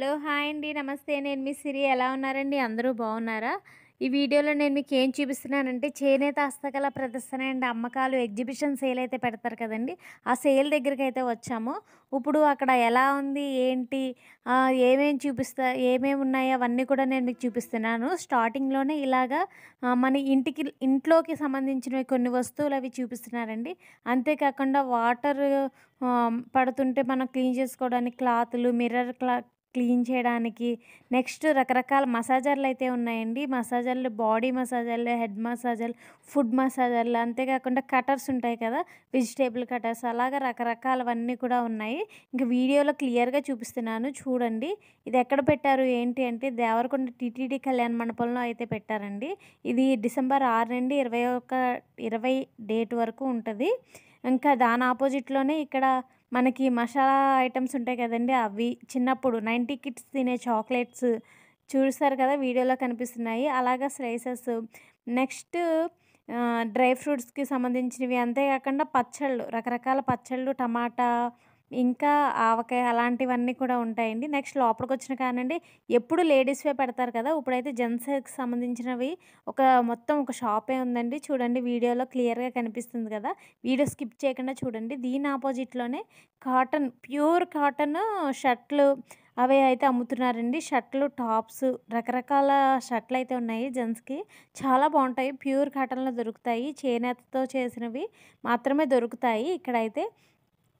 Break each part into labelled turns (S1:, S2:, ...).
S1: Hello! Hi అండి. నమస్తే. నేను మీ సిరి. ఎలా ఉన్నారండి? అందరూ బాగున్నారా? ఈ వీడియోలో నేను మీకేం చూపిస్తున్నానంటే, చేనేత హస్తకళ ప్రదర్శన అండ్ అమ్మకాలు ఎగ్జిబిషన్ సేల్ అయితే పెడతారు కదండీ! ఆ సేల్ దగ్గరికైతే వచ్చాము. ఇప్పుడు అక్కడ ఎలా ఉంది? ఏంటి? ఏమేమి ఉన్నాయి? అవన్నీ కూడా నేను మీకు చూపిస్తున్నాను. స్టార్టింగ్‌లోనే ఇలాగా మన ఇంట్లోకి సంబంధించినవి కొన్ని వస్తువులవి చూపిస్తున్నారండి. అంతేకాకుండా పడుతుంటే మనం క్లీన్ చేసుకోవడానికి క్లాతులు, క్లీన్ చేయడానికి, నెక్స్ట్ రకరకాల మసాజర్‌లయితే ఉన్నాయండి. మసాజర్‌లు, బాడీ మసాజర్‌లు, హెడ్ మసాజర్‌లు, ఫుడ్ మసాజర్‌లు, అంతేకాకుండా కటర్స్ ఉంటాయి కదా! వెజిటబుల్ కటర్స్ అలాగా రకరకాలవన్నీ కూడా ఉన్నాయి. ఇంక వీడియోలో క్లియర్‌గా చూపిస్తున్నాను చూడండి. ఇది ఎక్కడ పెట్టారు ఏంటి అంటే దేవరకొండ టీటీడీ కళ్యాణ మండపంలో అయితే పెట్టారండి. ఇది డిసెంబర్ 6 నుండి 20 డేట్ వరకు ఉంటది. ఇంకా దాని ఆపోజిట్‌లోనే ఇక్కడ మనకి మసాలా ఐటెమ్స్ ఉంటాయి కదండీ! అవి చిన్నప్పుడు 90 కిడ్స్ తినే చాక్లెట్స్ చూసారు కదా! వీడియోలో కనిపిస్తున్నాయి. అలాగా స్లైసెస్ నెక్స్ట్ డ్రై ఫ్రూట్స్‌కి సంబంధించినవి అంతేకాకుండా పచ్చళ్ళు, రకరకాల పచ్చళ్ళు, టమాటా ఇంకా ఆవకాయ అలాంటివన్నీ కూడా ఉంటాయండి. నెక్స్ట్ లోపలికొచ్చిన కాడనుండి ఎప్పుడు లేడీస్‌వే పెడతారు కదా! ఇప్పుడైతే జెంట్స్‌కి సంబంధించినవి మొత్తం ఒక షాపే ఉందండి. చూడండి వీడియోలో క్లియర్‌గా కనిపిస్తుంది కదా! వీడియో స్కిప్ చేయకుండా చూడండి. దీని అపోజిట్‌లోనే ప్యూర్ కాటన్ షర్ట్‌లు అవి అయితే అమ్ముతున్నారండి. షర్ట్‌లు, టాప్స్ రకరకాల షర్ట్‌లయితే ఉన్నాయి జెంట్స్‌కి. చాలా బావుంటాయి. ప్యూర్ కాటన్‌లో దొరుకుతాయి. చేనేతతో చేసినవి మాత్రమే దొరుకుతాయి ఇక్కడైతే.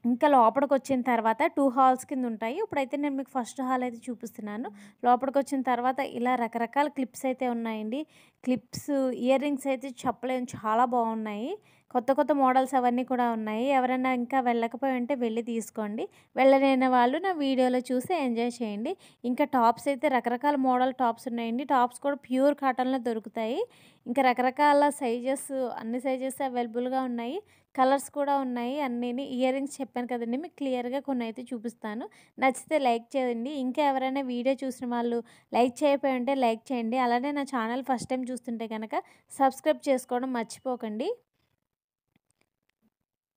S1: ఇంకా లోపలికొచ్చిన తర్వాత 2 హాల్స్ కింద ఉంటాయి. ఇప్పుడైతే నేను మీకు ఫస్ట్ హాల్ అయితే చూపిస్తున్నాను. లోపలికొచ్చిన తర్వాత ఇలా రకరకాల క్లిప్స్ అయితే ఉన్నాయండి. క్లిప్స్, ఇయర్ రింగ్స్ అయితే చెప్పలేను చాలా బాగున్నాయి. కొత్త కొత్త మోడల్స్ అవన్నీ కూడా ఉన్నాయి. ఎవరైనా ఇంకా వెళ్ళకపోయి ఉంటే వెళ్ళి తీసుకోండి. వెళ్ళలేని వాళ్ళు నా వీడియోలో చూసి ఎంజాయ్ చేయండి. ఇంకా టాప్స్ అయితే రకరకాల మోడల్ టాప్స్ ఉన్నాయండి. టాప్స్ కూడా ప్యూర్ కాటన్‌లో దొరుకుతాయి. ఇంకా రకరకాల సైజెస్ అన్ని సైజెస్ అవైలబుల్‌గా ఉన్నాయి. కలర్స్ కూడా ఉన్నాయి అన్నీని. ఇయర్ రింగ్స్ చెప్పాను కదండీ! మీకు క్లియర్‌గా కొన్నైతే చూపిస్తాను. నచ్చితే లైక్ చేయండి. ఇంకా ఎవరైనా వీడియో చూసిన వాళ్ళు లైక్ చేయకపోయి ఉంటే లైక్ చేయండి. అలానే నా ఛానల్ ఫస్ట్ టైం చూస్తుంటే గనక సబ్స్క్రైబ్ చేసుకోవడం మర్చిపోకండి.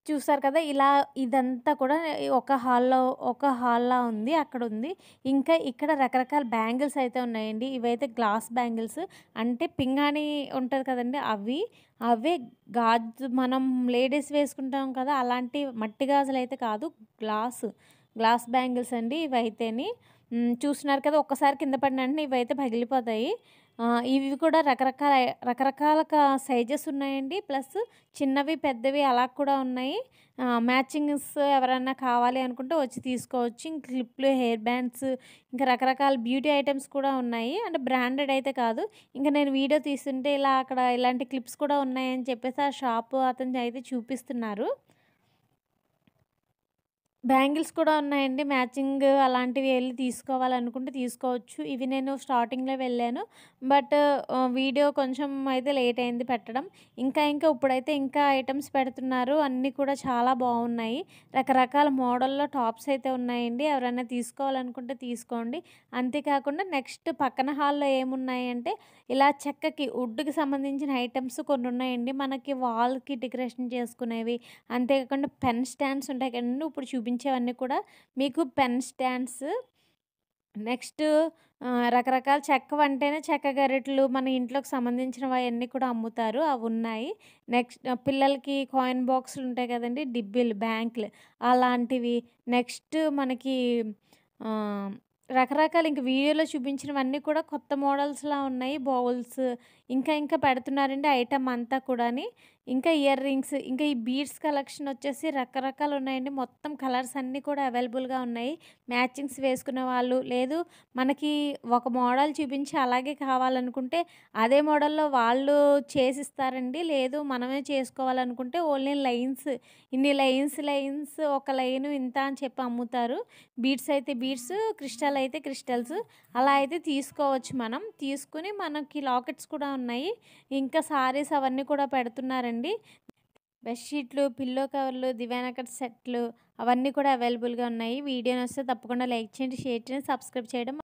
S1: చూసారు కదా! ఇదంతా కూడా ఒక హాల్‌లా ఉంది. అక్కడుంది. ఇంకా ఇక్కడ రకరకాల బ్యాంగిల్స్ అయితే ఉన్నాయండి. ఇవైతే గ్లాస్ బ్యాంగిల్స్. అంటే పింగాణి ఉంటది కదండీ! అవే మనం లేడీస్ వేసుకుంటాం కదా! అలాంటి మట్టి గాజులైతే కాదు. గ్లాస్, గ్లాస్ బ్యాంగిల్స్ అండి ఇవైతేని. చూస్తున్నారు కదా! ఒక్కసారి కింద పడిన వెంటనే ఇవైతే పగిలిపోతాయి. ఇవి కూడా రకరకాల సైజెస్ ఉన్నాయండి. ప్లస్ చిన్నవి, పెద్దవి అలా కూడా ఉన్నాయి. మ్యాచింగ్స్ ఎవరన్నా కావాలి అనుకుంటే వచ్చి తీసుకోవచ్చు. ఇంక క్లిప్‌లు, హెయిర్ బ్యాండ్స్ ఇంకా రకరకాల బ్యూటీ ఐటెమ్స్ కూడా ఉన్నాయి. అంటే బ్రాండెడ్ అయితే కాదు. ఇంక నేను వీడియో తీస్తుంటే అక్కడ ఇలాంటి క్లిప్స్ కూడా ఉన్నాయని చెప్పేసి ఆ షాపు అతను అయితే చూపిస్తున్నారు. బ్యాంగిల్స్ కూడా ఉన్నాయండి. మ్యాచింగ్ అలాంటివి ఎళ్లి తీసుకోవాలనుకుంటే తీసుకోవచ్చు. ఇవి నేను స్టార్టింగ్‌లో వెళ్ళాను. బట్ వీడియో కొంచెం అయితే లేట్ అయింది పెట్టడం. ఇంకా ఇప్పుడైతే ఇంకా ఐటెమ్స్ పెడుతున్నారు. అన్నీ కూడా చాలా బాగున్నాయి. రకరకాల మోడల్‌లో టాప్స్ అయితే ఉన్నాయండి. ఎవరైనా తీసుకోవాలనుకుంటే తీసుకోండి. అంతేకాకుండా నెక్స్ట్ పక్కన హాల్‌లో ఏమున్నాయంటే ఇలా వుడ్‌కి సంబంధించిన ఐటెమ్స్ కొన్ని ఉన్నాయండి. మనకి వాల్‌కి డెకరేషన్ చేసుకునేవి. అంతేకాకుండా పెన్ స్టాండ్స్ ఉంటాయి కదండీ! ఇప్పుడు చూపించేవన్నీ కూడా మీకు పెన్ స్టాండ్స్. నెక్స్ట్ రకరకాల చెక్కవంటేనే చెక్క గరిటెలు మన ఇంట్లోకి సంబంధించినవయన్నీ కూడా అమ్ముతారు. అవున్నాయి. నెక్స్ట్ పిల్లలకి కాయిన్ బాక్సులు ఉంటాయి కదండీ! డిబ్బీలు, బ్యాంకులు అలాంటివి. నెక్స్ట్ మనకి ఆహ్, రకరకాల ఇంక వీడియోలో చూపించినవన్నీ కూడా కొత్త మోడల్స్‌లా ఉన్నాయి. బౌల్స్ ఇంకా పెడుతున్నారండి ఐటెమ్ అంతా కూడాని. ఇంకా ఇయర్ రింగ్స్, ఇంకా ఈ బీడ్స్ కలెక్షన్ వచ్చేసి రకరకాలున్నాయండి. మొత్తం కలర్స్ అన్నీ కూడా అవైలబుల్‌గా ఉన్నాయి. మ్యాచింగ్స్ వేసుకునే వాళ్ళు, లేదు మనకి ఒక మోడల్ చూపించి అలాగే కావాలనుకుంటే అదే మోడల్‌లో వాళ్ళు చేసిస్తారండి. లేదు మనమే చేసుకోవాలనుకుంటే ఓన్లీ లైన్స్, ఇన్ని లైన్స్ ఒక లైను ఇంత అని చెప్పి అమ్ముతారు. బీడ్స్ అయితే బీడ్స్, క్రిస్టల్ అయితే క్రిస్టల్స్ అలా అయితే తీసుకోవచ్చు మనం. తీసుకొని మనకి లాకెట్స్ కూడా ఉన్నాయి. ఇంకా సారీస్ అవన్నీ కూడా పెడుతున్నారండి. బెడ్‌షీట్లు, పిల్లో కవర్లు, దివానా కట్ సెట్లు అవన్నీ కూడా అవైలబుల్‌గా ఉన్నాయి. వీడియో నచ్చితే తప్పకుండా లైక్ చేయండి, షేర్ చేయండి, సబ్స్క్రైబ్ చేయడం